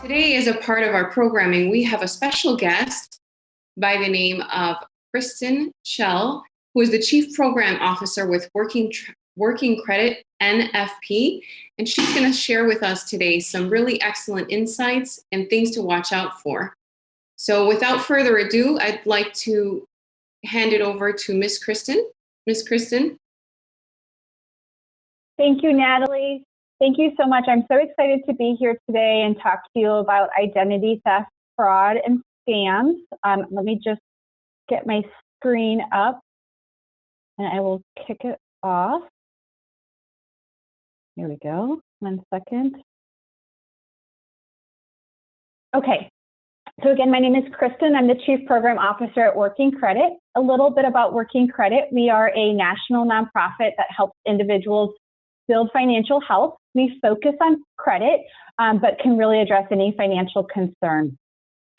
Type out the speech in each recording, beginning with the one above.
Today, as a part of our programming, we have a special guest by the name of Kristen Schell, who is the Chief Program Officer with Working Credit NFP, and she's going to share with us today some really excellent insights and things to watch out for. So without further ado, I'd like to hand it over to Miss Kristen. Miss Kristen. Thank you, Natalie. Thank you so much. I'm so excited to be here today and talk to you about identity theft, fraud, and scams. Let me just get my screen up and I will kick it off. Here we go. 1 second. Okay. So again, my name is Kristen. I'm the Chief Program Officer at Working Credit. A little bit about Working Credit. We are a national nonprofit that helps individuals build financial health. We focus on credit, but can really address any financial concern.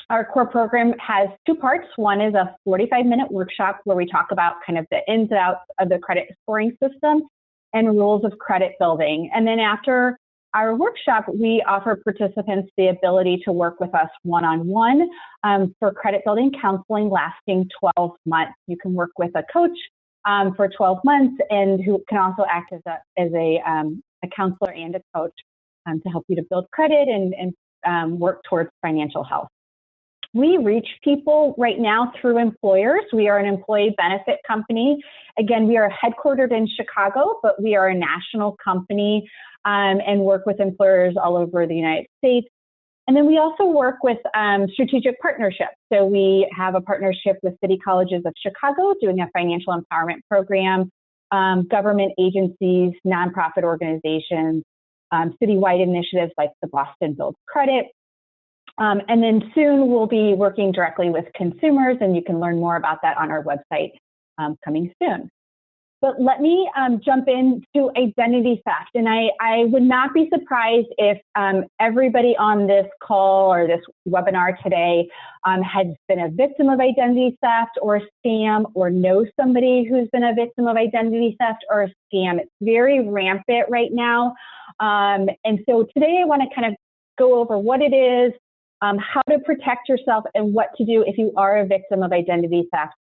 Our core program has 2 parts. One is a 45-minute workshop where we talk about kind of the ins and outs of the credit scoring system and rules of credit building. And then after our workshop, we offer participants the ability to work with us one-on-one for credit building counseling lasting 12 months. You can work with a coach for 12 months and who can also act as a counselor and a coach to help you to build credit and work towards financial health. We reach people right now through employers. We are an employee benefit company. Again, we are headquartered in Chicago, but we are a national company and work with employers all over the United States. And then we also work with strategic partnerships. So we have a partnership with City Colleges of Chicago doing a financial empowerment program, government agencies, nonprofit organizations, citywide initiatives like the Boston Builds Credit. And then soon we'll be working directly with consumers, and you can learn more about that on our website coming soon. But let me jump into identity theft. And I would not be surprised if everybody on this call or this webinar today has been a victim of identity theft or a scam, or knows somebody who's been a victim of identity theft or a scam. It's very rampant right now. And so today I want to kind of go over what it is, how to protect yourself, and what to do if you are a victim of identity theft.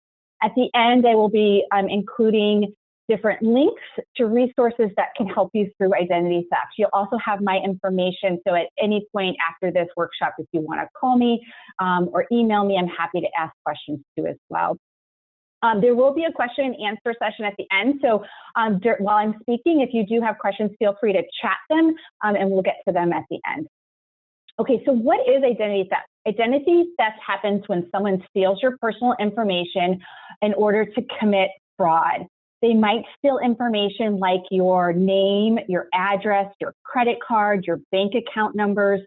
At the end, I will be including different links to resources that can help you through identity theft. You'll also have my information, so at any point after this workshop, if you want to call me or email me, I'm happy to ask questions too as well. There will be a question and answer session at the end, so while I'm speaking, if you do have questions, feel free to chat them and we'll get to them at the end. Okay, so what is identity theft? Identity theft happens when someone steals your personal information in order to commit fraud. They might steal information like your name, your address, your credit card, your bank account numbers,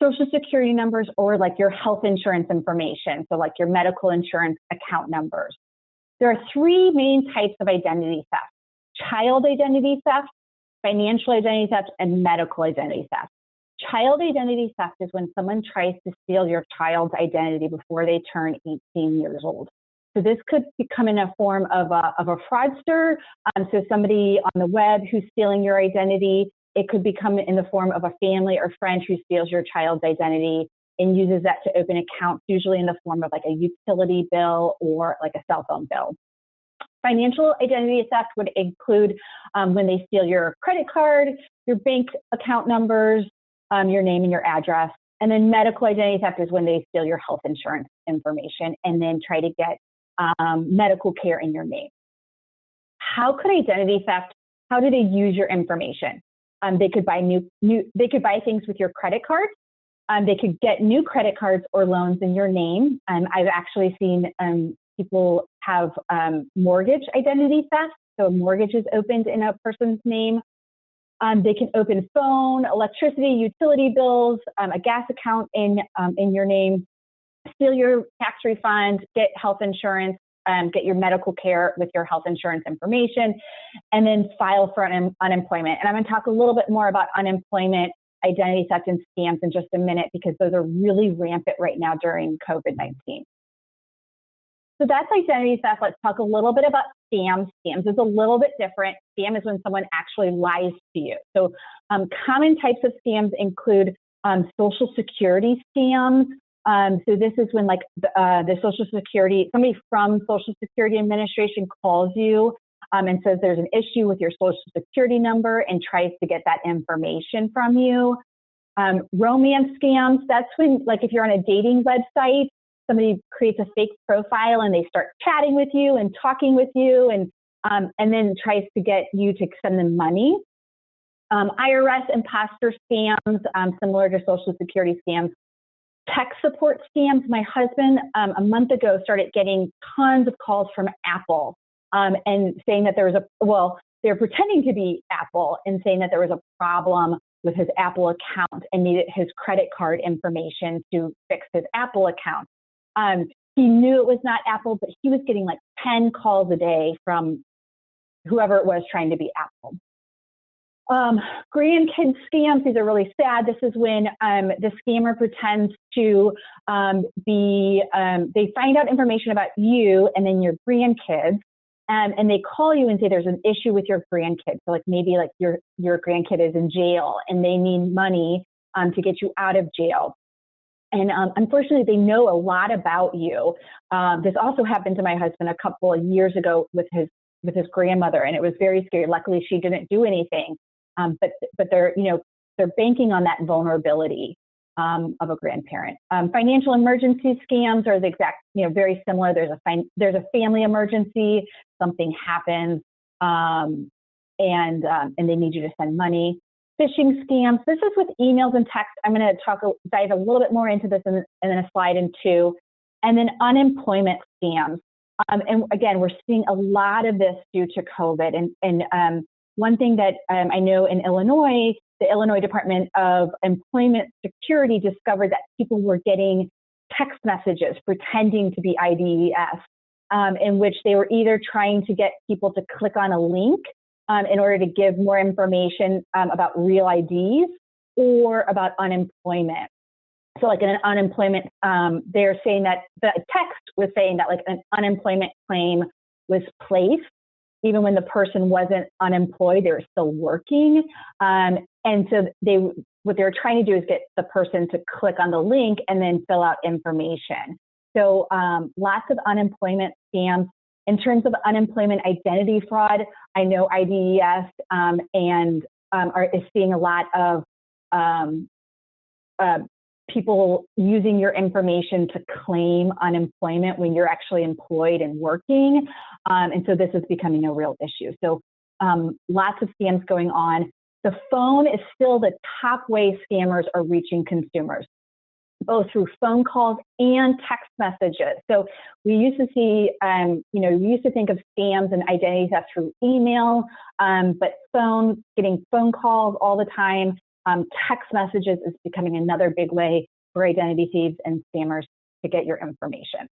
social security numbers, or like your health insurance information, so like your medical insurance account numbers. There are 3 main types of identity theft: child identity theft, financial identity theft, and medical identity theft. Child identity theft is when someone tries to steal your child's identity before they turn 18 years old. So this could become in a form of a fraudster. So somebody on the web who's stealing your identity. It could become in the form of a family or friend who steals your child's identity and uses that to open accounts, usually in the form of like a utility bill or like a cell phone bill. Financial identity theft would include when they steal your credit card, your bank account numbers, your name and your address. And then medical identity theft is when they steal your health insurance information and then try to get medical care in your name. How could identity theft, how do they use your information? They could buy they could buy things with your credit cards. They could get new credit cards or loans in your name. I've actually seen people have mortgage identity theft. So a mortgage is opened in a person's name. They can open phone, electricity, utility bills, a gas account in your name, steal your tax refund, get health insurance, get your medical care with your health insurance information, and then file for unemployment. And I'm going to talk a little bit more about unemployment, identity theft, and scams in just a minute, because those are really rampant right now during COVID-19. So that's identity theft. Let's talk a little bit about scams. Scams is a little bit different. Scam is when someone actually lies to you. So common types of scams include Social Security scams. So this is when like the Social Security, somebody from Social Security Administration calls you and says there's an issue with your Social Security number and tries to get that information from you. Romance scams, that's when, like if you're on a dating website, somebody creates a fake profile and they start chatting with you and talking with you and then tries to get you to send them money. IRS imposter scams, similar to Social Security scams. Tech support scams. My husband, a month ago, started getting tons of calls from Apple and saying that there was they're pretending to be Apple and saying that there was a problem with his Apple account and needed his credit card information to fix his Apple account. He knew it was not Apple, but he was getting like 10 calls a day from whoever it was trying to be Apple. Grandkid scams, these are really sad. This is when the scammer pretends to they find out information about you and then your grandkids, and they call you and say there's an issue with your grandkid. So like maybe like your grandkid is in jail and they need money to get you out of jail. And unfortunately, they know a lot about you. This also happened to my husband a couple of years ago with his grandmother, and it was very scary. Luckily, she didn't do anything. But they're banking on that vulnerability of a grandparent. Financial emergency scams are the exact, very similar. There's a family emergency, something happens, and they need you to send money. Phishing scams. This is with emails and text. I'm going to dive a little bit more into this in a slide in 2. And then unemployment scams. And again, we're seeing a lot of this due to COVID. And one thing that I know in Illinois, the Illinois Department of Employment Security discovered that people were getting text messages pretending to be IDES, in which they were either trying to get people to click on a link in order to give more information about real IDs or about unemployment. So like in an unemployment, they're saying that the text was saying that like an unemployment claim was placed even when the person wasn't unemployed, they were still working. And so what they were trying to do is get the person to click on the link and then fill out information. So lots of unemployment scams. In terms of unemployment identity fraud, I know IDES is seeing a lot of people using your information to claim unemployment when you're actually employed and working. And so this is becoming a real issue. So lots of scams going on. The phone is still the top way scammers are reaching consumers, both through phone calls and text messages. So we used to see, we used to think of scams and identity theft through email, but getting phone calls all the time, text messages is becoming another big way for identity thieves and scammers to get your information.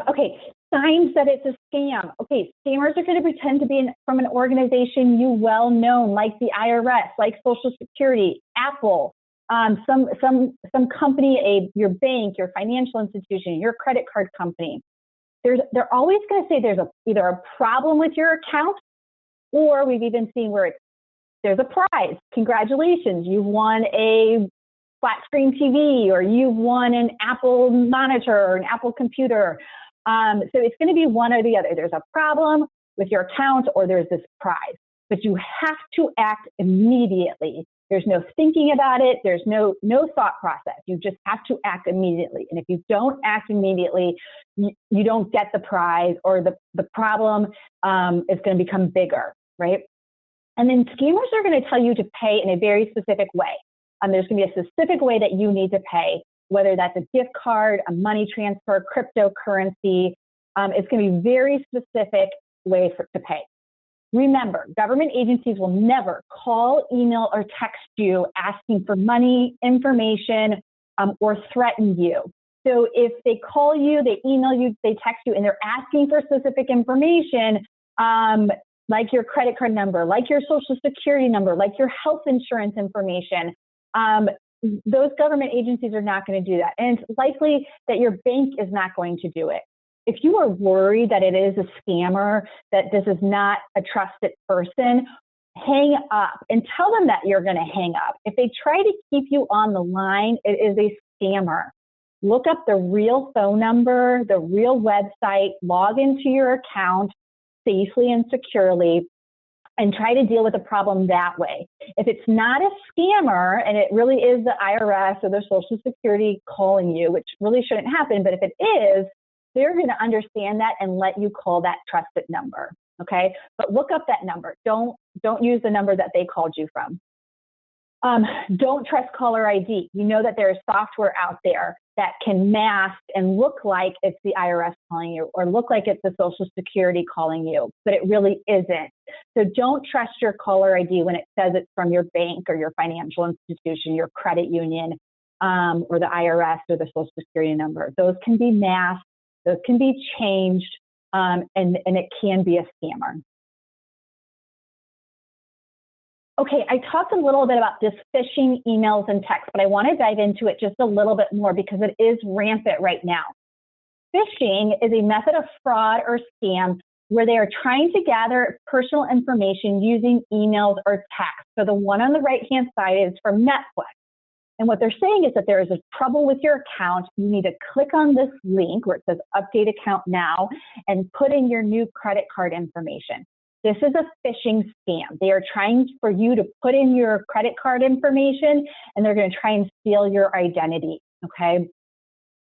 Okay, signs that it's a scam. Okay, scammers are going to pretend to be from an organization you well know, like the IRS, like Social Security, Apple, some company, your bank, your financial institution, your credit card company. They're always going to say there's either a problem with your account, or we've even seen where there's a prize. Congratulations, you've won a flat screen TV, or you've won an Apple monitor or an Apple computer. So it's going to be one or the other. There's a problem with your account, or there's this prize. But you have to act immediately. There's no thinking about it. There's no thought process. You just have to act immediately. And if you don't act immediately, you don't get the prize, or the problem is going to become bigger, right? And then scammers are going to tell you to pay in a very specific way. There's going to be a specific way that you need to pay, whether that's a gift card, a money transfer, cryptocurrency. It's going to be very specific way to pay. Remember, government agencies will never call, email, or text you asking for money, information, or threaten you. So if they call you, they email you, they text you, and they're asking for specific information, like your credit card number, like your Social Security number, like your health insurance information, those government agencies are not going to do that. And it's likely that your bank is not going to do it. if you are worried that it is a scammer, that this is not a trusted person, hang up and tell them that you're going to hang up. If they try to keep you on the line, it is a scammer. Look up the real phone number, the real website, log into your account safely and securely, and try to deal with the problem that way. If it's not a scammer and it really is the IRS or the Social Security calling you, which really shouldn't happen, but if it is, they're going to understand that and let you call that trusted number. Okay, but look up that number. Don't use the number that they called you from. Don't trust caller ID. You know that there is software out there that can mask and look like it's the IRS calling you or look like it's the Social Security calling you, but it really isn't. So don't trust your caller ID when it says it's from your bank or your financial institution, your credit union, or the IRS or the Social Security number. Those can be masked, those can be changed, and it can be a scammer. Okay, I talked a little bit about this phishing emails and texts, but I want to dive into it just a little bit more because it is rampant right now. Phishing is a method of fraud or scam where they are trying to gather personal information using emails or text. So the one on the right-hand side is from Netflix. And what they're saying is that there is a trouble with your account. You need to click on this link where it says update account now and put in your new credit card information. This is a phishing scam. They are trying for you to put in your credit card information and they're going to try and steal your identity, okay?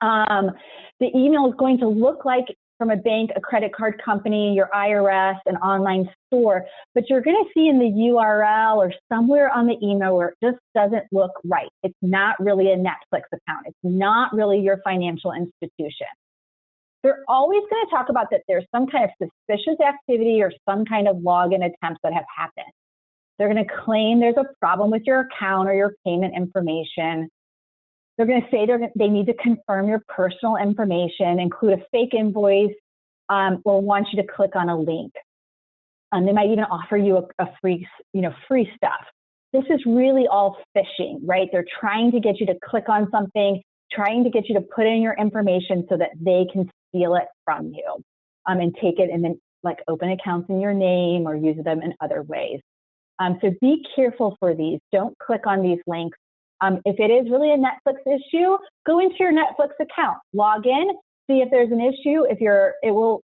The email is going to look like from a bank, a credit card company, your IRS, an online store, but you're going to see in the URL or somewhere on the email where it just doesn't look right. It's not really a Netflix account. It's not really your financial institution. They're always going to talk about that there's some kind of suspicious activity or some kind of login attempts that have happened. They're going to claim there's a problem with your account or your payment information. They're going to say they need to confirm your personal information, include a fake invoice, or want you to click on a link. They might even offer you a free stuff. This is really all phishing, right? They're trying to get you to click on something, trying to get you to put in your information so that they can steal it from you and take it and then like open accounts in your name or use them in other ways. So be careful for these. Don't click on these links. If it is really a Netflix issue, go into your Netflix account, log in, see if there's an issue.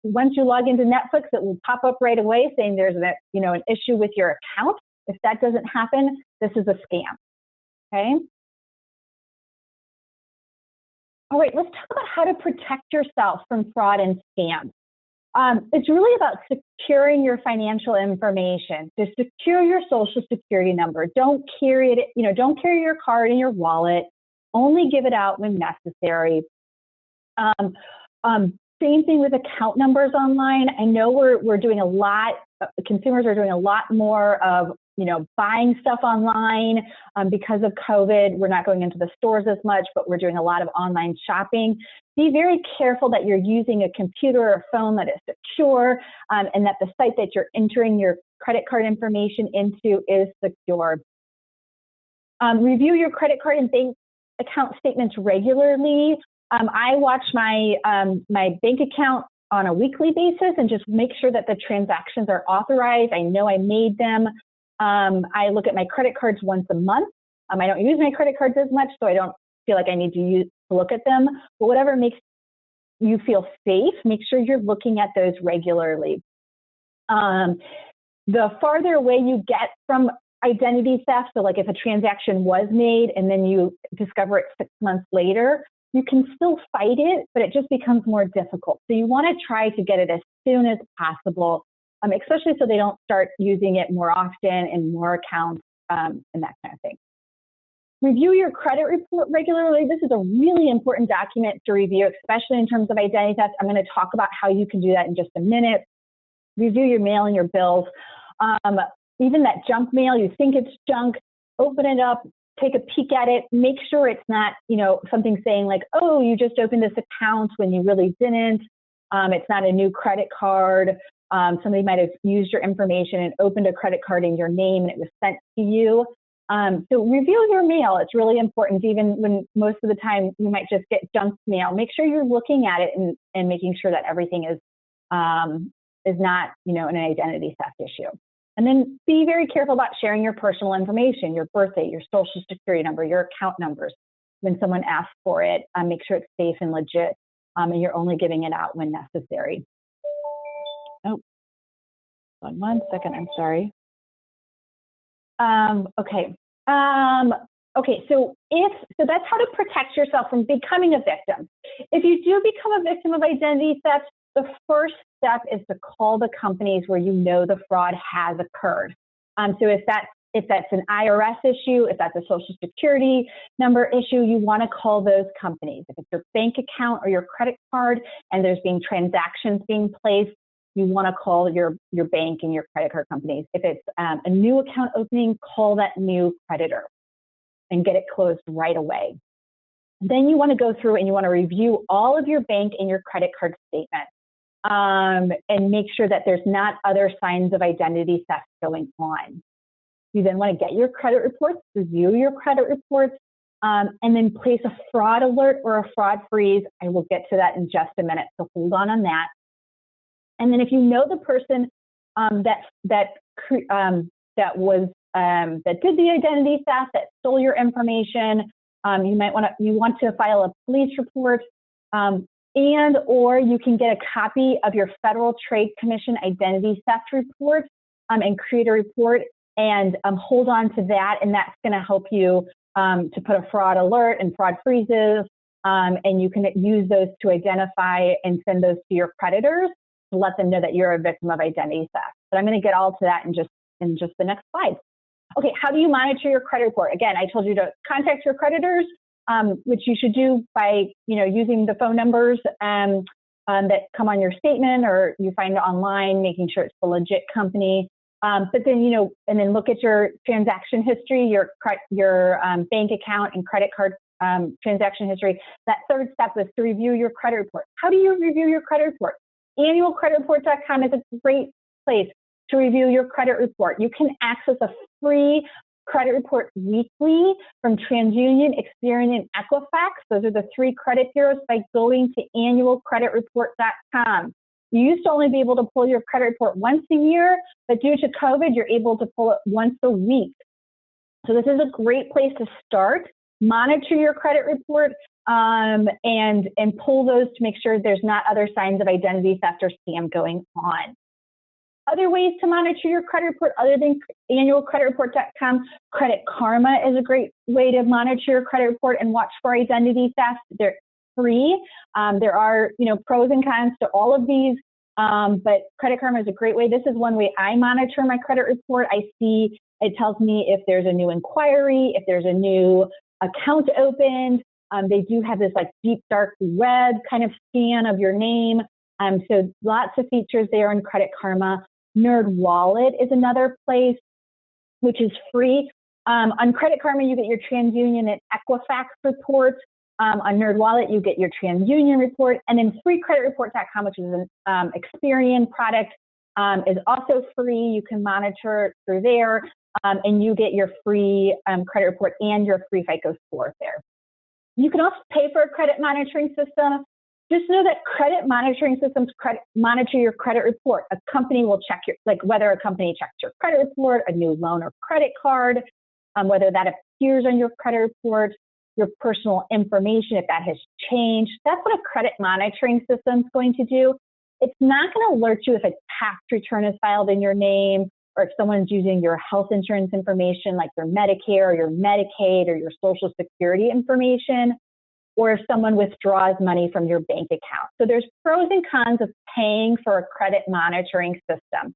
Once you log into Netflix, it will pop up right away saying there's an issue with your account. If that doesn't happen, this is a scam. Okay. All right, let's talk about how to protect yourself from fraud and scam. It's really about securing your financial information. To secure your Social Security number, don't carry it. Don't carry your card in your wallet. Only give it out when necessary. Same thing with account numbers online. I know we're doing a lot. Consumers are doing a lot more of buying stuff online because of COVID. We're not going into the stores as much, but we're doing a lot of online shopping. Be very careful that you're using a computer or phone that is secure and that the site that you're entering your credit card information into is secure. Review your credit card and bank account statements regularly. I watch my bank account on a weekly basis and just make sure that the transactions are authorized. I know I made them. I look at my credit cards once a month. I don't use my credit cards as much, so I don't feel like I need to look at them. But whatever makes you feel safe, make sure you're looking at those regularly. The farther away you get from identity theft, so like if a transaction was made and then you discover it 6 months later, you can still fight it, but it just becomes more difficult. So you want to try to get it as soon as possible. Especially so they don't start using it more often in more accounts and that kind of thing. Review your credit report regularly. This is a really important document to review, especially in terms of identity theft. I'm going to talk about how you can do that in just a minute. Review your mail and your bills. Even that junk mail, you think it's junk, open it up, take a peek at it, make sure it's not, something saying like, oh, you just opened this account when you really didn't. It's not a new credit card. Somebody might have used your information and opened a credit card in your name and it was sent to you. So review your mail. It's really important, even when most of the time you might just get junk mail. Make sure you're looking at it and making sure that everything is not, an identity theft issue. And then be very careful about sharing your personal information, your birthday, your social security number, your account numbers. When someone asks for it, make sure it's safe and legit, and you're only giving it out when necessary. Oh, one second, I'm sorry. Okay. Okay, so that's how to protect yourself from becoming a victim. If you do become a victim of identity theft, the first step is to call the companies where you know the fraud has occurred. So if that's an IRS issue, if that's a social security number issue, you want to call those companies. If it's your bank account or your credit card and there's being transactions being placed, you want to call your bank and your credit card companies. If it's a new account opening, call that new creditor and get it closed right away. Then you want to go through and you want to review all of your bank and your credit card statements and make sure that there's not other signs of identity theft going on. You then want to get your credit reports, review your credit reports, and then place a fraud alert or a fraud freeze. I will get to that in just a minute, so hold on that. And then if you know the person that did the identity theft, that stole your information, you want to file a police report, and or you can get a copy of your Federal Trade Commission identity theft report and create a report and hold on to that, and that's going to help you to put a fraud alert and fraud freezes, and you can use those to identify and send those to your creditors to let them know that you're a victim of identity theft. But I'm going to get all to that in just the next slide. Okay, how do you monitor your credit report? Again, I told you to contact your creditors, which you should do by using the phone numbers that come on your statement or you find online, making sure it's a legit company. But then and then look at your transaction history, your bank account and credit card transaction history. That third step is to review your credit report. How do you review your credit report? Annualcreditreport.com is a great place to review your credit report. You can access a free credit report weekly from TransUnion, Experian, and Equifax. Those are the 3 credit bureaus by going to annualcreditreport.com. You used to only be able to pull your credit report once a year, but due to COVID, you're able to pull it once a week. So this is a great place to start. Monitor your credit report and pull those to make sure there's not other signs of identity theft or scam going on. Other ways to monitor your credit report other than annualcreditreport.com, Credit Karma is a great way to monitor your credit report and watch for identity theft. They're free. There are pros and cons to all of these, but Credit Karma is a great way. This is one way I monitor my credit report. I see it tells me if there's a new inquiry, if there's a new account opened. They do have this deep dark web kind of scan of your name. So lots of features there in Credit Karma. NerdWallet is another place which is free. On Credit Karma, you get your TransUnion and Equifax reports. On NerdWallet, you get your TransUnion report. And then freecreditreport.com, which is an Experian product, is also free. You can monitor through there, and you get your free credit report and your free FICO score there. You can also pay for a credit monitoring system. Just know that credit monitoring systems monitor your credit report. A company will check whether a company checks your credit report, a new loan or credit card, whether that appears on your credit report, your personal information, if that has changed. That's what a credit monitoring system is going to do. It's not going to alert you if a tax return is filed in your name or if someone's using your health insurance information like your Medicare or your Medicaid or your Social Security information, or if someone withdraws money from your bank account. So there's pros and cons of paying for a credit monitoring system.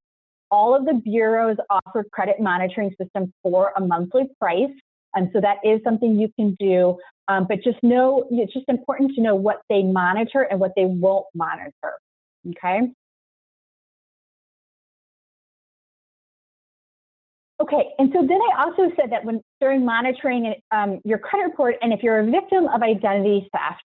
All of the bureaus offer credit monitoring systems for a monthly price. And so that is something you can do, but just know, it's just important to know what they monitor and what they won't monitor, okay? Okay, and so then I also said that during monitoring your credit report, and if you're a victim of identity theft,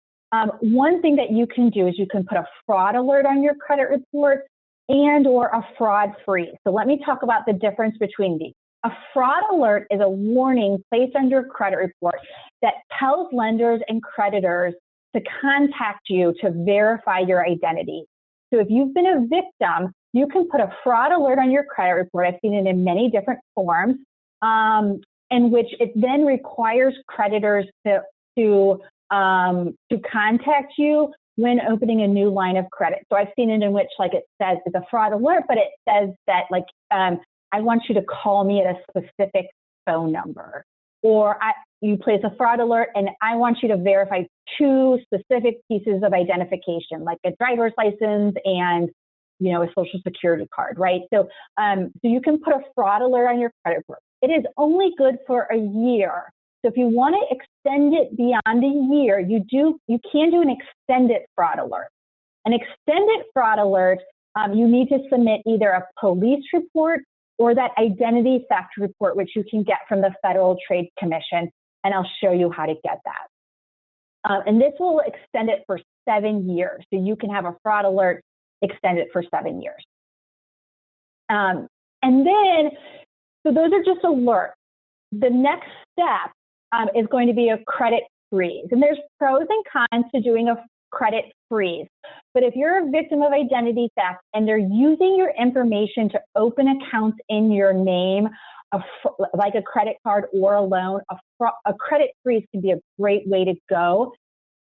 one thing that you can do is you can put a fraud alert on your credit report and or a fraud freeze. So let me talk about the difference between these. A fraud alert is a warning placed on your credit report that tells lenders and creditors to contact you to verify your identity. So if you've been a victim, you can put a fraud alert on your credit report. I've seen it in many different forms, in which it then requires creditors to contact you when opening a new line of credit. So I've seen it in which, like, it says it's a fraud alert, but it says that, like, I want you to call me at a specific phone number, or you place a fraud alert and I want you to verify 2 specific pieces of identification, like a driver's license and, you know, a social security card, right? So, so you can put a fraud alert on your credit report. It is only good for a year. So if you want to extend it beyond a year, you can do an extended fraud alert. An extended fraud alert, you need to submit either a police report or that identity theft report, which you can get from the Federal Trade Commission, and I'll show you how to get that. And this will extend it for 7 years. So you can have a fraud alert extended for 7 years. And then, so those are just alerts. The next step is going to be a credit freeze. And there's pros and cons to doing a credit freeze. But if you're a victim of identity theft and they're using your information to open accounts in your name, like a credit card or a loan, a credit freeze can be a great way to go.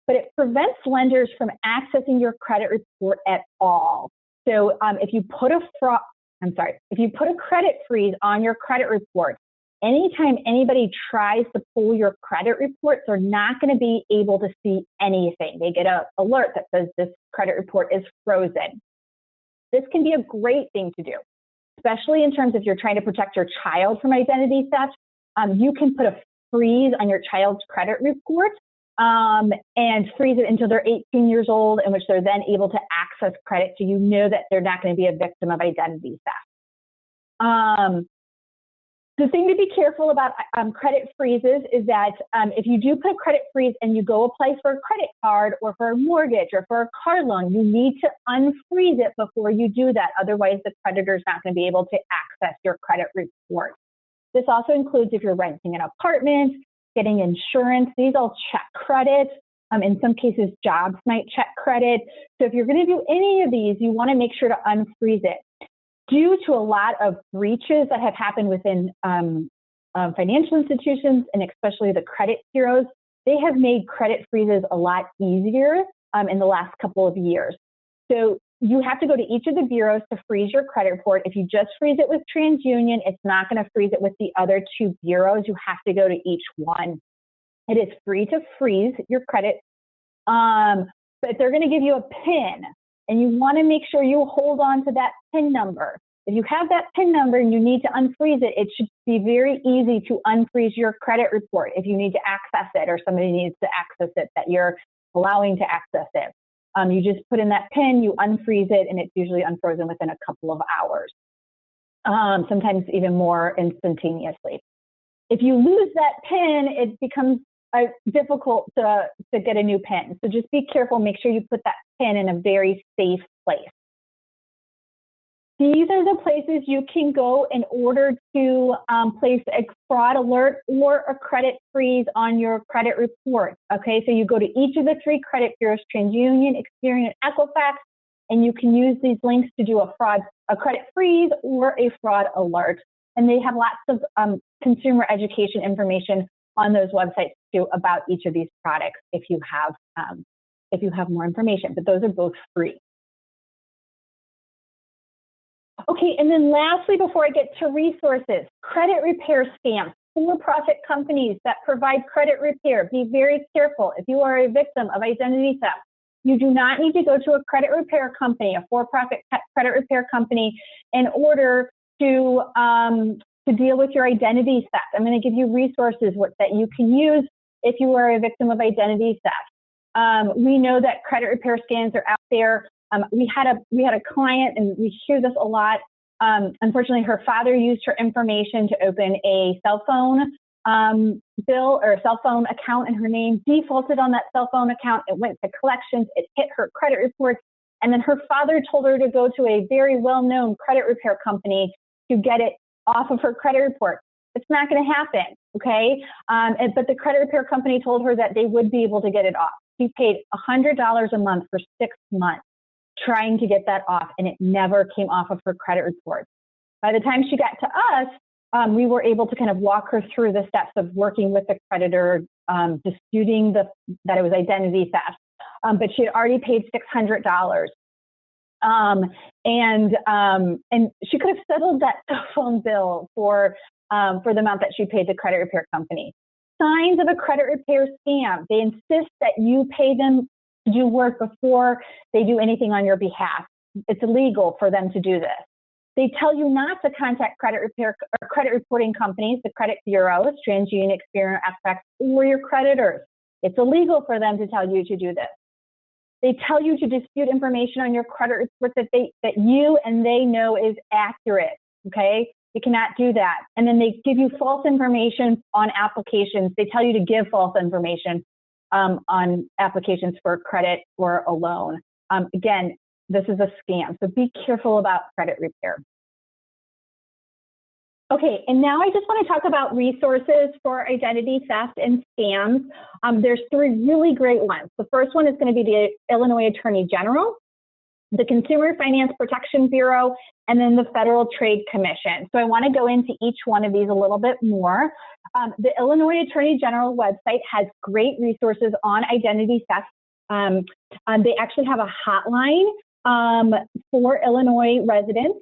But it prevents lenders from accessing your credit report at all. So if you put a credit freeze on your credit report, anytime anybody tries to pull your credit report, they're not going to be able to see anything. They get an alert that says this credit report is frozen. This can be a great thing to do, especially in terms of you're trying to protect your child from identity theft. You can put a freeze on your child's credit report and freeze it until they're 18 years old, in which they're then able to access credit, so you know that they're not going to be a victim of identity theft. The thing to be careful about credit freezes is that if you do put a credit freeze and you go apply for a credit card or for a mortgage or for a car loan, you need to unfreeze it before you do that. Otherwise, the creditor's not going to be able to access your credit report. This also includes if you're renting an apartment, getting insurance. These all check credit. In some cases, jobs might check credit. So if you're going to do any of these, you want to make sure to unfreeze it. Due to a lot of breaches that have happened within financial institutions and especially the credit bureaus, they have made credit freezes a lot easier in the last couple of years. So you have to go to each of the bureaus to freeze your credit report. If you just freeze it with TransUnion, it's not going to freeze it with the other 2 bureaus. You have to go to each one. It is free to freeze your credit, but they're going to give you a PIN. And you want to make sure you hold on to that PIN number. If you have that PIN number and you need to unfreeze it, it should be very easy to unfreeze your credit report if you need to access it or somebody needs to access it that you're allowing to access it. You just put in that PIN, you unfreeze it, and it's usually unfrozen within a couple of hours, sometimes even more instantaneously. If you lose that PIN, it becomes difficult to get a new PIN. So just be careful, make sure you put that PIN in a very safe place. These are the places you can go in order to place a fraud alert or a credit freeze on your credit report. Okay, so you go to each of the 3 credit bureaus, TransUnion, Experian, and Equifax, and you can use these links to do a credit freeze or a fraud alert. And they have lots of consumer education information on those websites too about each of these products if you have more information, but those are both free. Okay, and then lastly, before I get to resources, credit repair scams, for-profit companies that provide credit repair. Be very careful. If you are a victim of identity theft, you do not need to go to a credit repair company, a for-profit credit repair company, in order to deal with your identity theft. I'm going to give you resources that you can use if you are a victim of identity theft. We know that credit repair scams are out there. We had a client, and we hear this a lot. Unfortunately, her father used her information to open a cell phone bill or a cell phone account in her name, defaulted on that cell phone account. It went to collections. It hit her credit report. And then her father told her to go to a very well-known credit repair company to get it off of her credit report. It's not going to happen, okay? But the credit repair company told her that they would be able to get it off. She paid $100 a month for 6 months trying to get that off, and it never came off of her credit report. By the time she got to us, we were able to kind of walk her through the steps of working with the creditor, disputing that it was identity theft. But she had already paid $600. And she could have settled that cell phone bill for the amount that she paid the credit repair company. Signs of a credit repair scam. They insist that you pay them to do work before they do anything on your behalf. It's illegal for them to do this. They tell you not to contact credit repair or credit reporting companies, the credit bureaus, TransUnion, Experian, FX, or your creditors. It's illegal for them to tell you to do this. They tell you to dispute information on your credit report that you and they know is accurate, okay? You cannot do that. And then they give you false information on applications. They tell you to give false information on applications for credit or a loan. Again, this is a scam, so be careful about credit repair. Okay, and now I just want to talk about resources for identity theft and scams. There's 3 really great ones. The first one is going to be the Illinois Attorney General, the Consumer Finance Protection Bureau, and then the Federal Trade Commission. So I want to go into each one of these a little bit more. The Illinois Attorney General website has great resources on identity theft. They actually have a hotline for Illinois residents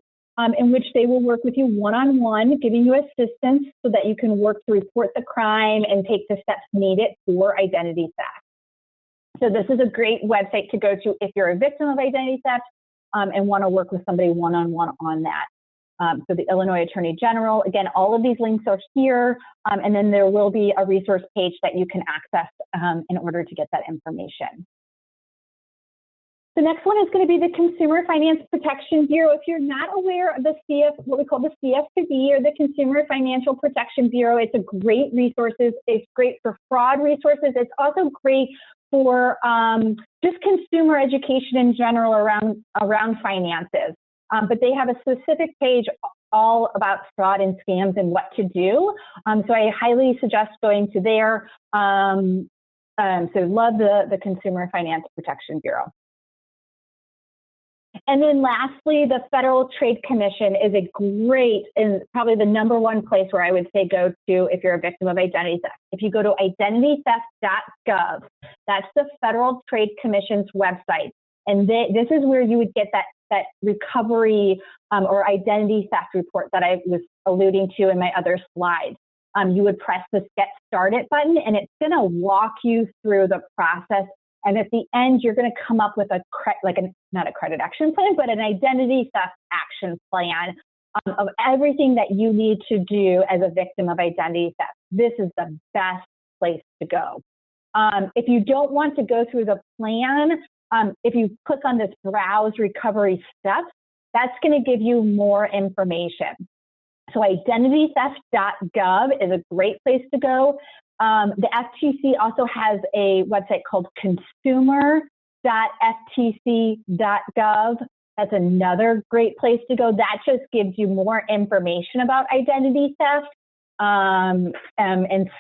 in which they will work with you one-on-one, giving you assistance so that you can work to report the crime and take the steps needed for identity theft. So this is a great website to go to if you're a victim of identity theft and want to work with somebody one-on-one on that. So the Illinois Attorney General, again, all of these links are here, and then there will be a resource page that you can access in order to get that information. The next one is going to be the Consumer Finance Protection Bureau. If you're not aware of the what we call the CFPB or the Consumer Financial Protection Bureau, it's a great resource. It's great for fraud resources. It's also great for just consumer education in general around finances. But they have a specific page all about fraud and scams and what to do. So I highly suggest going to there. So love the Consumer Finance Protection Bureau. And then lastly, the Federal Trade Commission is a great and probably the #1 place where I would say go to if you're a victim of identity theft. If you go to identitytheft.gov, that's the Federal Trade Commission's website. And this is where you would get that recovery or identity theft report that I was alluding to in my other slides. You would press the Get Started button, and it's going to walk you through the process. And at the end, you're going to come up with not a credit action plan, but an identity theft action plan of everything that you need to do as a victim of identity theft. This is the best place to go. If you don't want to go through the plan, if you click on this Browse Recovery Steps, that's going to give you more information. So identitytheft.gov is a great place to go. The FTC also has a website called consumer.ftc.gov. That's another great place to go. That just gives you more information about identity theft and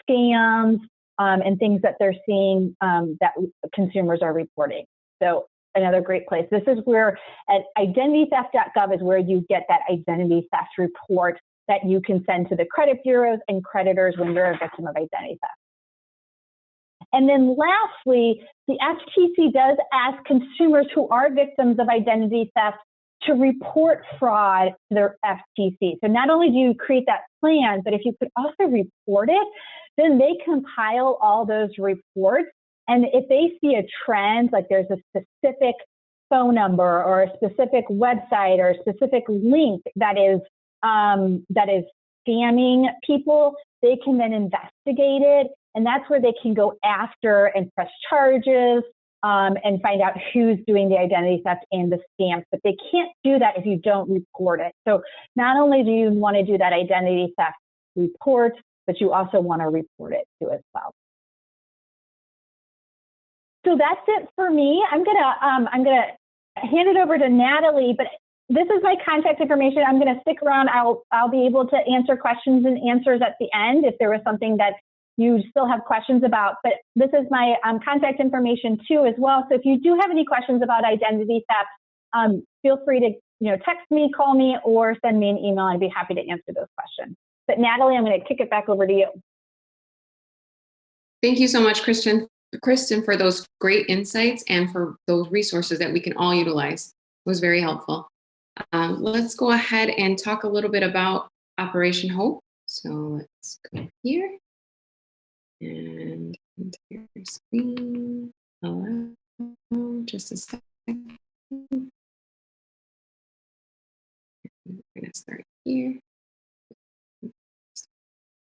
scams and things that they're seeing that consumers are reporting. So another great place. This is where at identitytheft.gov is where you get that identity theft report that you can send to the credit bureaus and creditors when you're a victim of identity theft. And then lastly, the FTC does ask consumers who are victims of identity theft to report fraud to their FTC. So not only do you create that plan, but if you could also report it, then they compile all those reports. And if they see a trend, like there's a specific phone number or a specific website or a specific link that is scamming people, they can then investigate it. And that's where they can go after and press charges and find out who's doing the identity theft and the scams. But they can't do that if you don't report it. So not only do you want to do that identity theft report, but you also want to report it too as well. So that's it for me. I'm gonna hand it over to Natalie, but this is my contact information. I'm going to stick around. I'll be able to answer questions and answers at the end if there was something that you still have questions about. But this is my contact information too as well. So if you do have any questions about identity theft, feel free to text me, call me, or send me an email. I'd be happy to answer those questions. But Natalie, I'm going to kick it back over to you. Thank you so much, Kristen, for those great insights and for those resources that we can all utilize. It was very helpful. Let's go ahead and talk a little bit about Operation Hope. So let's go here and entire screen. Hello, just a second. We're going to start here.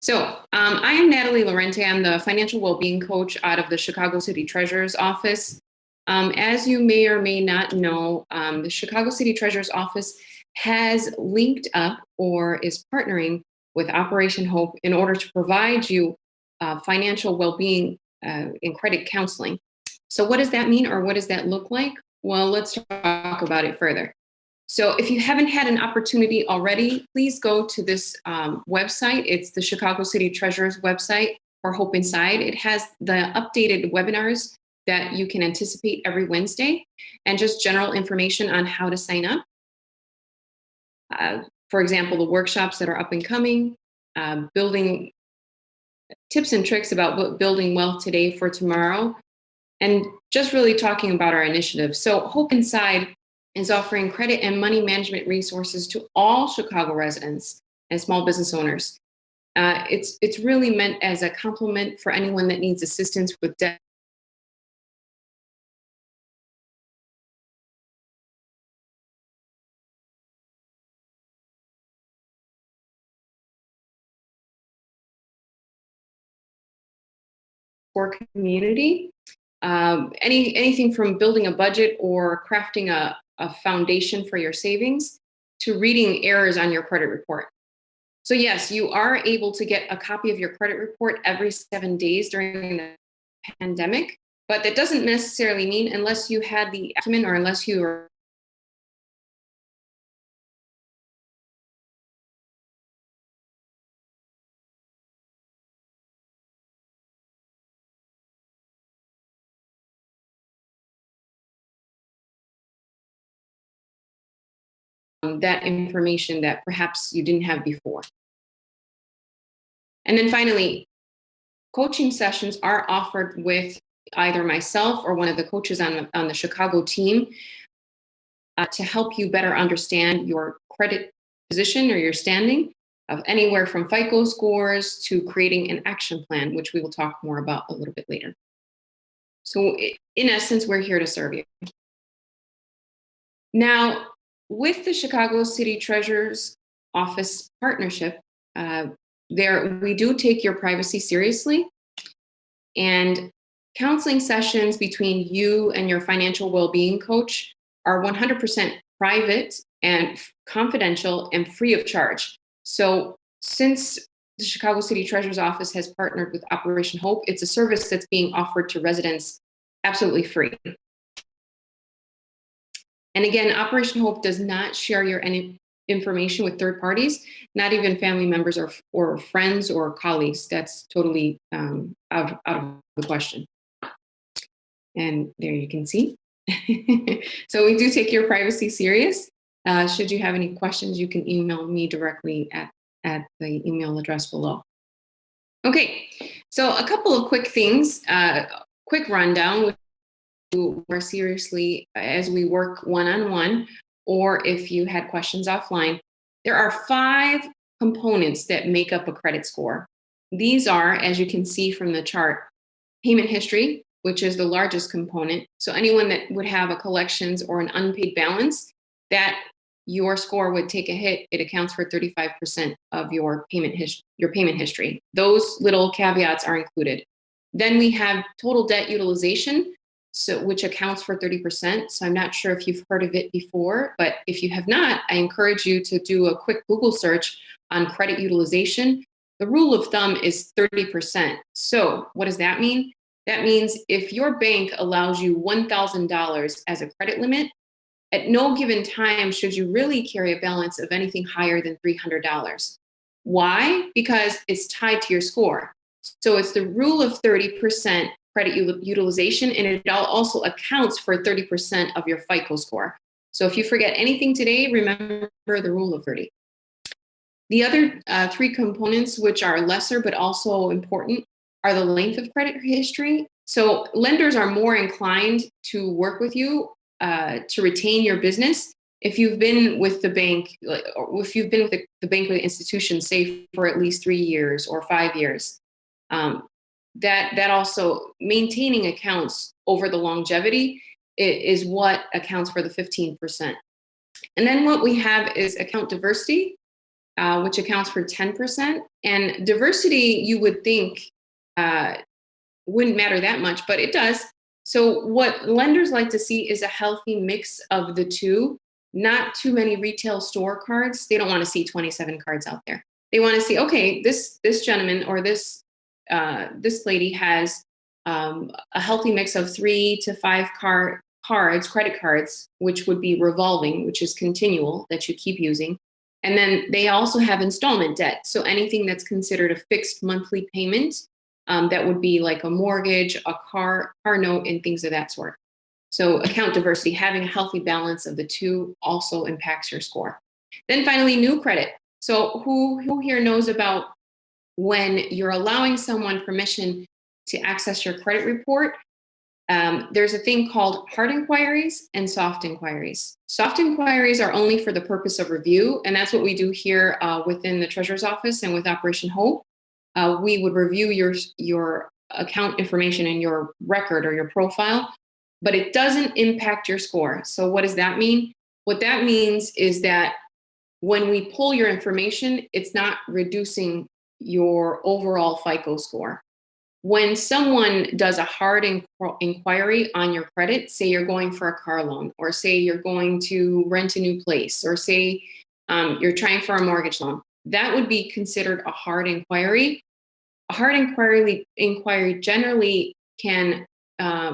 So I am Natalie Laurenti. I'm the financial well-being coach out of the Chicago City Treasurer's Office. As you may or may not know, the Chicago City Treasurer's Office has linked up or is partnering with Operation Hope in order to provide you financial well-being and credit counseling. So what does that mean, or what does that look like? Well, let's talk about it further. So if you haven't had an opportunity already, please go to this website. It's the Chicago City Treasurer's website, or Hope Inside. It has the updated webinars that you can anticipate every Wednesday, and just general information on how to sign up. For example, the workshops that are up and coming, building tips and tricks about building wealth today for tomorrow, and just really talking about our initiatives. So Hope Inside is offering credit and money management resources to all Chicago residents and small business owners. It's really meant as a complement for anyone that needs assistance with debt. For community, anything from building a budget or crafting a foundation for your savings to reading errors on your credit report. So yes, you are able to get a copy of your credit report every 7 days during the pandemic, but that doesn't necessarily mean, unless you had the acumen or unless you were that information that perhaps you didn't have before. And then finally, coaching sessions are offered with either myself or one of the coaches on the Chicago team to help you better understand your credit position or your standing, of anywhere from FICO scores to creating an action plan, which we will talk more about a little bit later. So in essence, we're here to serve you. Now, with the Chicago City Treasurer's Office partnership, we do take your privacy seriously, and counseling sessions between you and your financial well-being coach are 100% private and confidential and free of charge. So since the Chicago City Treasurer's Office has partnered with Operation Hope, it's a service that's being offered to residents absolutely free. And again, Operation Hope does not share your information with third parties, not even family members or friends or colleagues. That's totally out of the question. And there you can see. So we do take your privacy serious. Should you have any questions, you can email me directly at the email address below. Okay, so a couple of quick things, quick rundown. More seriously as we work one-on-one, or if you had questions offline, there are 5 components that make up a credit score. These are, as you can see from the chart, payment history, which is the largest component. So anyone that would have a collections or an unpaid balance, that your score would take a hit. It accounts for 35% of your payment history. Those little caveats are included. Then we have total debt utilization, which accounts for 30%. So I'm not sure if you've heard of it before, but if you have not, I encourage you to do a quick Google search on credit utilization. The rule of thumb is 30%. So what does that mean? That means if your bank allows you $1,000 as a credit limit, At no given time should you really carry a balance of anything higher than $300. Why? Because it's tied to your score. So it's the rule of 30% credit utilization, and it also accounts for 30% of your FICO score. So if you forget anything today, remember the rule of 30. The other three components, which are lesser but also important, are the length of credit history. So lenders are more inclined to work with you to retain your business if you've been with the bank, or if you've been with the bank or the institution, say for at least 3 years or 5 years. That also maintaining accounts over the longevity is what accounts for the 15%. And then what we have is account diversity, which accounts for 10%. And diversity, you would think, wouldn't matter that much, but it does. So what lenders like to see is a healthy mix of the two, not too many retail store cards. They don't want to see 27 cards out there. They want to see, okay, this gentleman or this lady has a healthy mix of 3 to 5 credit cards, which would be revolving, which is continual that you keep using. And then they also have installment debt. So anything that's considered a fixed monthly payment, that would be like a mortgage, a car note, and things of that sort. So account diversity, having a healthy balance of the two also impacts your score. Then finally, new credit. So who here knows about when you're allowing someone permission to access your credit report? There's a thing called hard inquiries and soft inquiries. Soft inquiries are only for the purpose of review, and that's what we do here within the Treasurer's Office and with Operation Hope. We would review your account information and your record or your profile, but it doesn't impact your score. So what does that mean? What that means is that when we pull your information, it's not reducing your overall FICO score. When someone does a hard inquiry on your credit, say you're going for a car loan, or say you're going to rent a new place, or say you're trying for a mortgage loan, that would be considered a hard inquiry. A hard inquiry generally can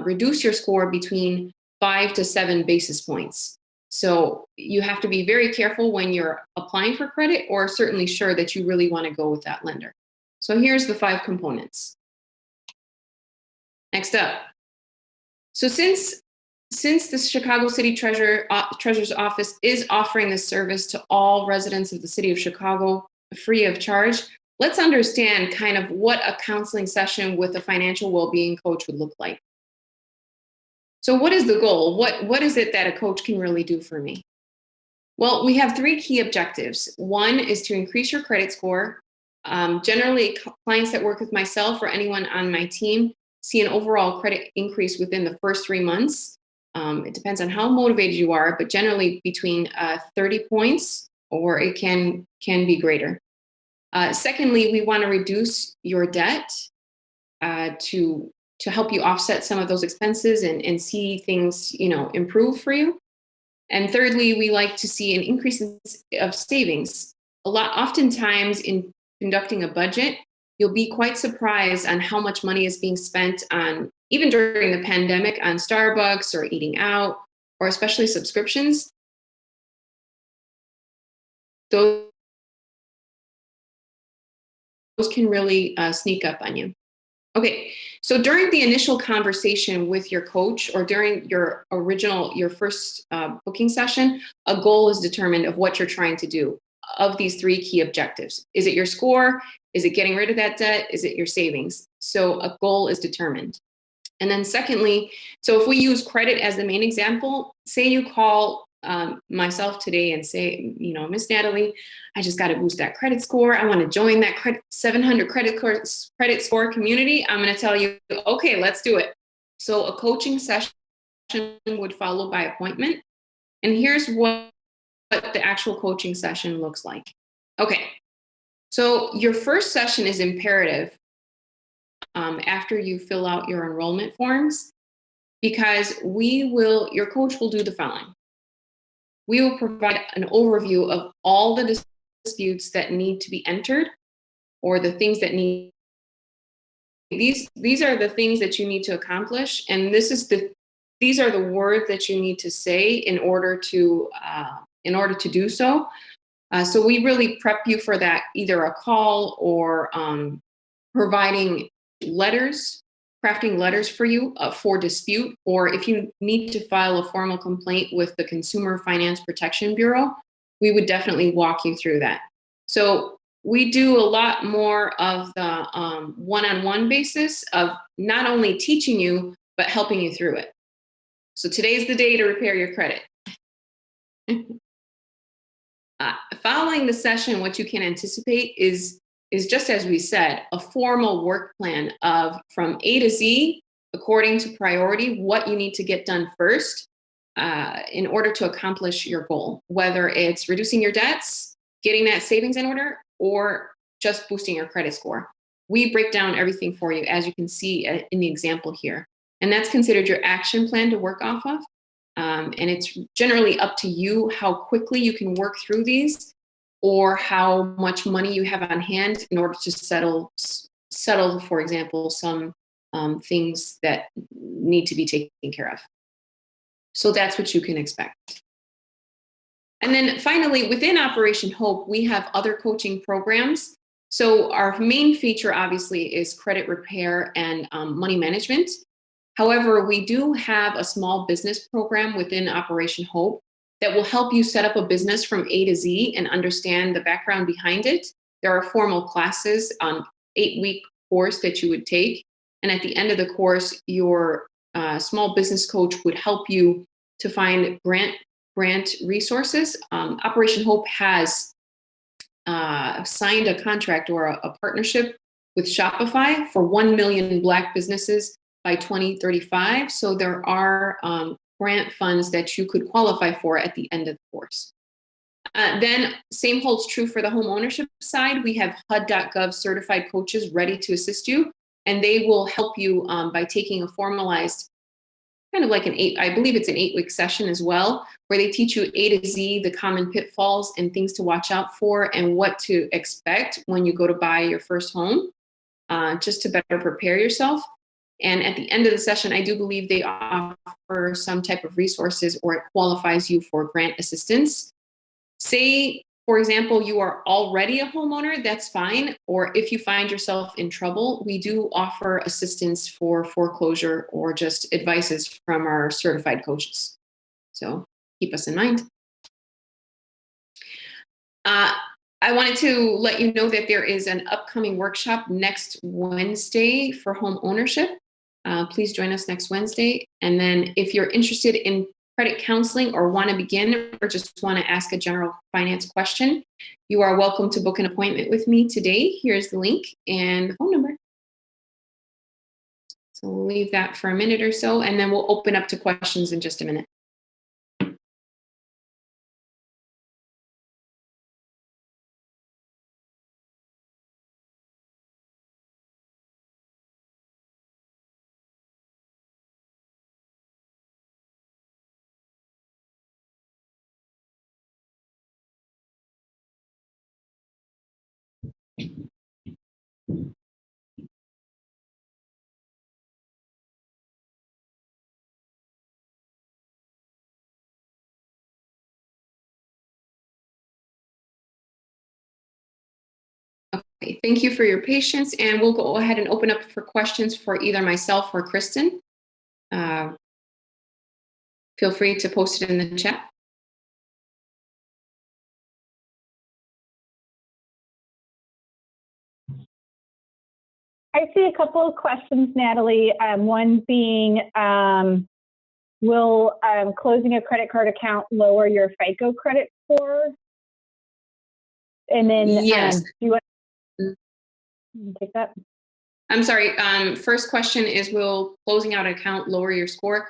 reduce your score between 5 to 7 basis points. So you have to be very careful when you're applying for credit, or certainly sure that you really want to go with that lender. So here's the 5 components. Next up. So since the Chicago City Treasurer's Office is offering this service to all residents of the city of Chicago free of charge, let's understand kind of what a counseling session with a financial well-being coach would look like. So what is the goal? What is it that a coach can really do for me? Well, we have 3 key objectives. One is to increase your credit score. Generally, clients that work with myself or anyone on my team see an overall credit increase within the first 3 months. It depends on how motivated you are, but generally between 30 points, or it can be greater. Secondly, we want to reduce your debt to help you offset some of those expenses and see things, improve for you. And thirdly, we like to see an increase of savings. Oftentimes in conducting a budget, you'll be quite surprised on how much money is being spent on, even during the pandemic, on Starbucks or eating out, or especially subscriptions. Those can really sneak up on you. Okay, so during the initial conversation with your coach, or during your first booking session, a goal is determined of what you're trying to do of these 3 key objectives. Is it your score? Is it getting rid of that debt? Is it your savings? So a goal is determined. And then secondly, so if we use credit as the main example, say you call myself today and say, Miss Natalie, I just got to boost that credit score. I want to join that 700 credit score community. I'm going to tell you, okay, let's do it. So a coaching session would follow by appointment. And here's what the actual coaching session looks like. Okay, so your first session is imperative after you fill out your enrollment forms, because your coach will do the following. We will provide an overview of all the disputes that need to be entered, or the things that need. These are the things that you need to accomplish, and this is these are the words that you need to say in order to do so. So we really prep you for that, either a call or providing letters, crafting letters for you for dispute, or if you need to file a formal complaint with the Consumer Finance Protection Bureau, we would definitely walk you through that. So we do a lot more of the one-on-one basis of not only teaching you, but helping you through it. So today's the day to repair your credit. Following the session, what you can anticipate is just as we said, a formal work plan of from A to Z, according to priority, what you need to get done first in order to accomplish your goal, whether it's reducing your debts, getting that savings in order, or just boosting your credit score. We break down everything for you, as you can see in the example here. And that's considered your action plan to work off of. And it's generally up to you how quickly you can work through these, or how much money you have on hand in order to settle, for example, some things that need to be taken care of. So that's what you can expect. And then finally, within Operation Hope, we have other coaching programs. So our main feature, obviously, is credit repair and money management. However, we do have a small business program within Operation Hope that will help you set up a business from A to Z and understand the background behind it. There are formal classes on 8-week course that you would take. And at the end of the course, your small business coach would help you to find grant resources. Operation Hope has signed a contract or a partnership with Shopify for 1 million Black businesses by 2035. So there are grant funds that you could qualify for at the end of the course. Then same holds true for the home ownership side. We have HUD.gov certified coaches ready to assist you, and they will help you by taking a formalized kind of like I believe it's an 8-week session as well, where they teach you A to Z, the common pitfalls and things to watch out for and what to expect when you go to buy your first home, just to better prepare yourself. And at the end of the session, I do believe they offer some type of resources, or it qualifies you for grant assistance. Say, for example, you are already a homeowner, that's fine. Or if you find yourself in trouble, we do offer assistance for foreclosure or just advices from our certified coaches. So keep us in mind. I wanted to let you know that there is an upcoming workshop next Wednesday for home ownership. Please join us next Wednesday. And then if you're interested in credit counseling or want to begin or just want to ask a general finance question, you are welcome to book an appointment with me today. Here's the link and the phone number. So we'll leave that for a minute or so, and then we'll open up to questions in just a minute. Okay, thank you for your patience, and we'll go ahead and open up for questions for either myself or Kristen. Feel free to post it in the chat. I see a couple of questions, Natalie. One being, will closing a credit card account lower your FICO credit score? And then, yes. Do you want to take that? I'm sorry. First question is, will closing out an account lower your score?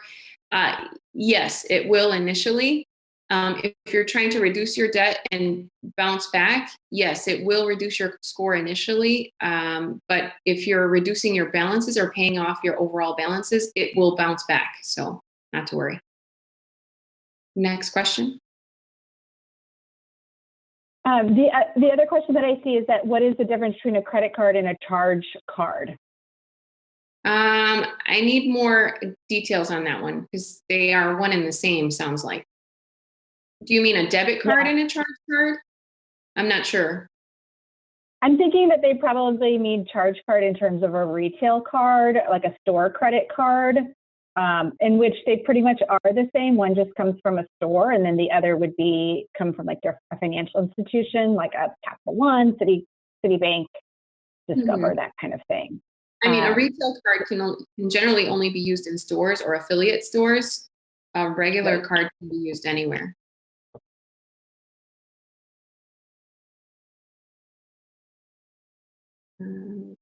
Yes, it will initially. If you're trying to reduce your debt and bounce back, yes, it will reduce your score initially. But if you're reducing your balances or paying off your overall balances, it will bounce back. So not to worry. Next question. The other question that I see is that what is the difference between a credit card and a charge card? I need more details on that one because they are one and the same, sounds like. Do you mean a debit card Yeah. and a charge card? I'm not sure. I'm thinking that they probably mean charge card in terms of a retail card, like a store credit card, in which they pretty much are the same. One just comes from a store, and then the other would come from like a financial institution, like a Capital One, Citibank, Discover, that kind of thing. I mean, a retail card can generally only be used in stores or affiliate stores. A regular Right. card can be used anywhere. Um,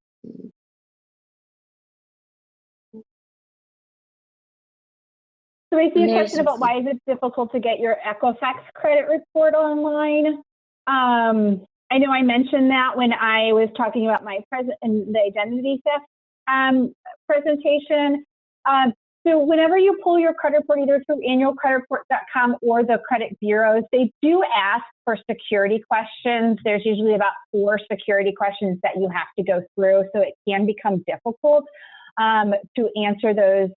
So I see and a question there's about why is it difficult to get your Equifax credit report online? I know I mentioned that when I was talking about my the identity theft presentation. So whenever you pull your credit report, either through annualcreditreport.com or the credit bureaus, they do ask for security questions. There's usually about 4 security questions that you have to go through, so it can become difficult to answer those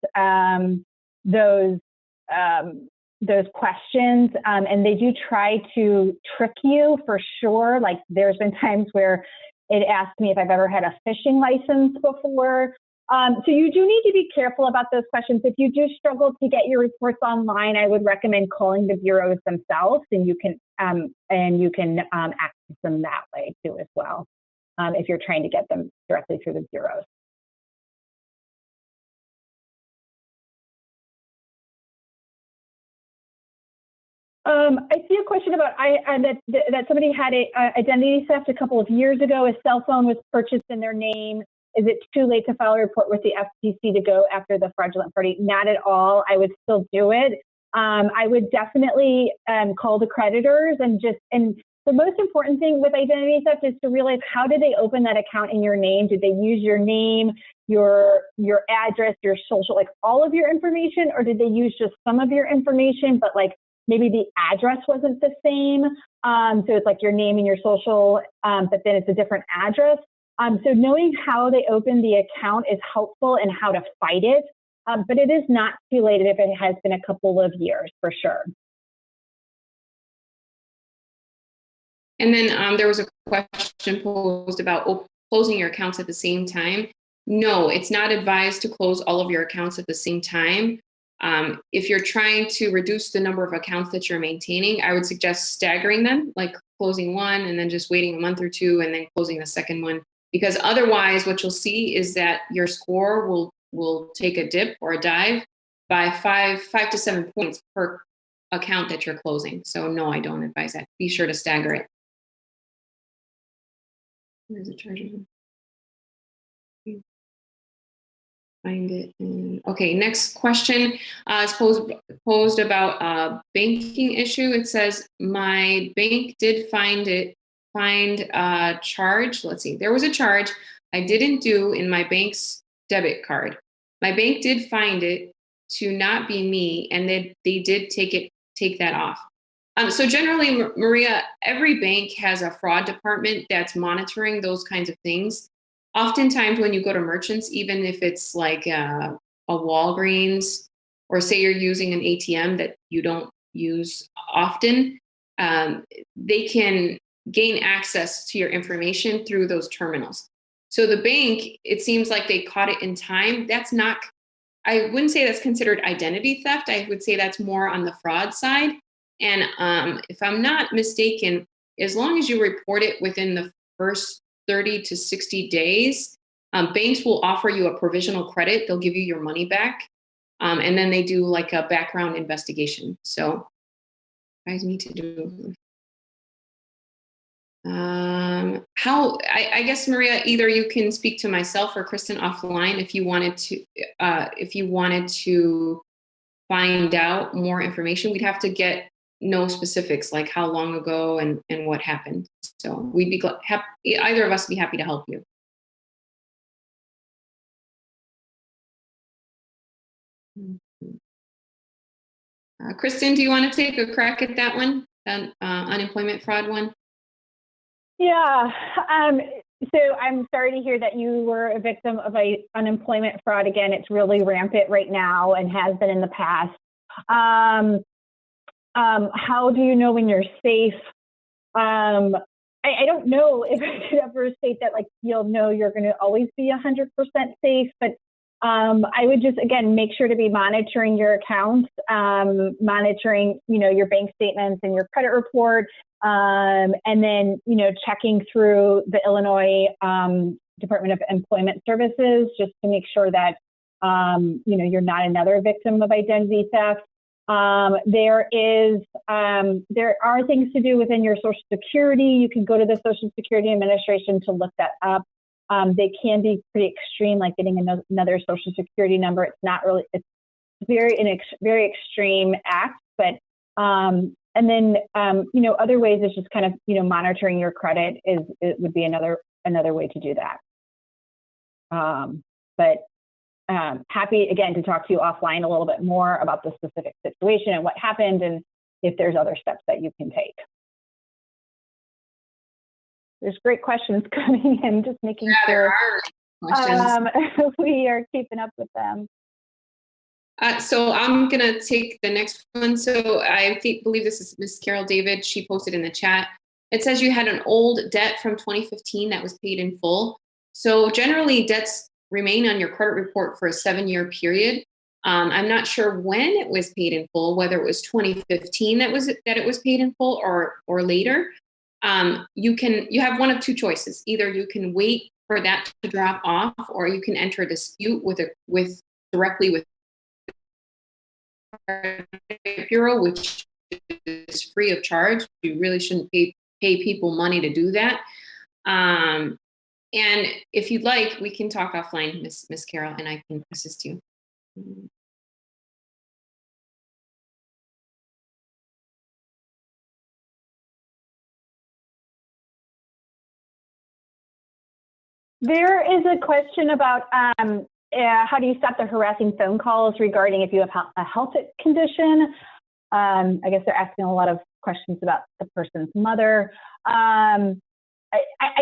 questions, and they do try to trick you for sure. Like there's been times where it asked me if I've ever had a fishing license before. So you do need to be careful about those questions. If you do struggle to get your reports online, I would recommend calling the bureaus themselves, and you can access them that way too as well, if you're trying to get them directly through the bureaus. I see a question about that somebody had a identity theft a couple of years ago. A cell phone was purchased in their name. Is it too late to file a report with the FTC to go after the fraudulent party? Not at all. I would still do it. I would definitely call the creditors and the most important thing with identity theft is to realize, how did they open that account in your name? Did they use your name, your address, your social, like all of your information, or did they use just some of your information, but like maybe the address wasn't the same? So it's like your name and your social, but then it's a different address. So knowing how they open the account is helpful and how to fight it. But it is not too late if it has been a couple of years, for sure. And then there was a question posed about closing your accounts at the same time. No, it's not advised to close all of your accounts at the same time. If you're trying to reduce the number of accounts that you're maintaining, I would suggest staggering them, like closing one and then just waiting a month or two and then closing the second one. Because otherwise, what you'll see is that your score will take a dip or a dive by 5 to 7 points per account that you're closing. So no, I don't advise that. Be sure to stagger it. Where's the charger? Find it. Okay, next question is posed about banking issue. It says, my bank did find a charge. Let's see, there was a charge I didn't do in my bank's debit card. My bank did find it to not be me, and they did take that off. So generally, Maria, every bank has a fraud department that's monitoring those kinds of things. Oftentimes when you go to merchants, even if it's like a Walgreens, or say you're using an ATM that you don't use often, they can gain access to your information through those terminals. So the bank, it seems like they caught it in time. That's not, I wouldn't say that's considered identity theft. I would say that's more on the fraud side. And if I'm not mistaken, as long as you report it within the first 30 to 60 days, banks will offer you a provisional credit. They'll give you your money back. And then they do like a background investigation. So advise me to do. I guess, Maria, either you can speak to myself or Kristen offline if you wanted to find out more information. We'd have to get no specifics, like how long ago and what happened. So we'd be either of us would be happy to help you. Kristen, do you want to take a crack at that one, unemployment fraud one? Yeah. So I'm sorry to hear that you were a victim of a unemployment fraud. Again, it's really rampant right now and has been in the past. How do you know when you're safe? I don't know if I could ever state that, like, you'll know you're going to always be 100% safe, but I would just, again, make sure to be monitoring your accounts, monitoring, your bank statements and your credit report, and then, checking through the Illinois Department of Employment Services just to make sure that, you're not another victim of identity theft. There are things to do within your Social Security. You can go to the Social Security Administration to look that up. They can be pretty extreme, like getting another Social Security number. It's not really, it's very extreme act, but, and then, other ways is just kind of, monitoring your credit it would be another way to do that. Happy again to talk to you offline a little bit more about the specific situation and what happened, and if there's other steps that you can take. There's great questions coming in, just making sure we are keeping up with them. So I'm gonna take the next one. So I believe this is Miss Carol David. She posted in the chat. It says you had an old debt from 2015 that was paid in full. So generally debts remain on your credit report for a 7-year period. I'm not sure when it was paid in full, whether it was 2015 that it was paid in full or later. You have one of two choices. Either you can wait for that to drop off, or you can enter a dispute directly with the Bureau, which is free of charge. You really shouldn't pay people money to do that. And if you'd like, we can talk offline, Miss Carol, and I can assist you. There is a question about how do you stop the harassing phone calls regarding if you have a health condition. I guess they're asking a lot of questions about the person's mother. I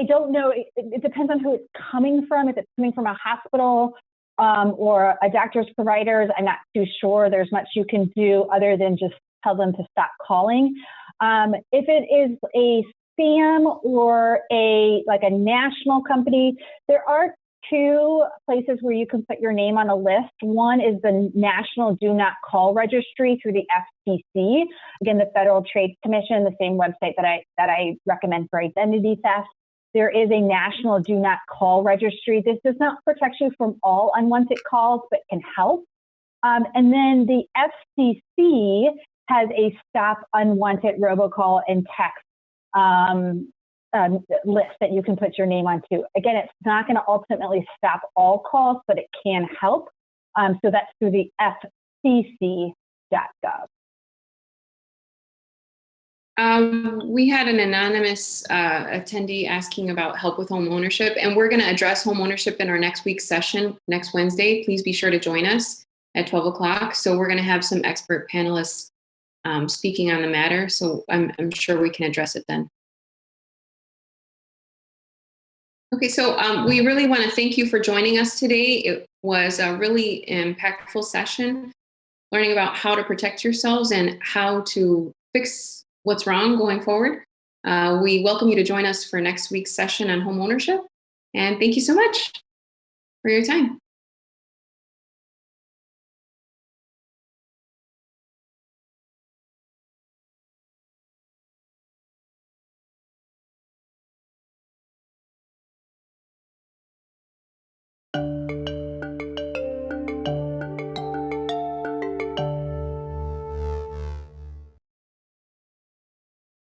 don't know. It depends on who it's coming from. If it's coming from a hospital or a doctor's providers, I'm not too sure there's much you can do other than just tell them to stop calling. If it is a spam or a national company, there are two places where you can put your name on a list. One is the National Do Not Call Registry through the FTC. Again, the Federal Trade Commission, the same website that I recommend for identity theft. There is a National Do Not Call Registry. This does not protect you from all unwanted calls, but can help. And then the FCC has a Stop Unwanted Robocall and Text list that you can put your name onto. Again, it's not going to ultimately stop all calls, but it can help. So that's through the FCC.gov. We had an anonymous attendee asking about help with home ownership, and we're going to address home ownership in our next week's session next Wednesday. Please be sure to join us at 12 o'clock. So we're going to have some expert panelists speaking on the matter. So I'm sure we can address it then. Okay, so we really want to thank you for joining us today. It was a really impactful session, learning about how to protect yourselves and how to fix what's wrong going forward. We welcome you to join us for next week's session on home ownership. And thank you so much for your time.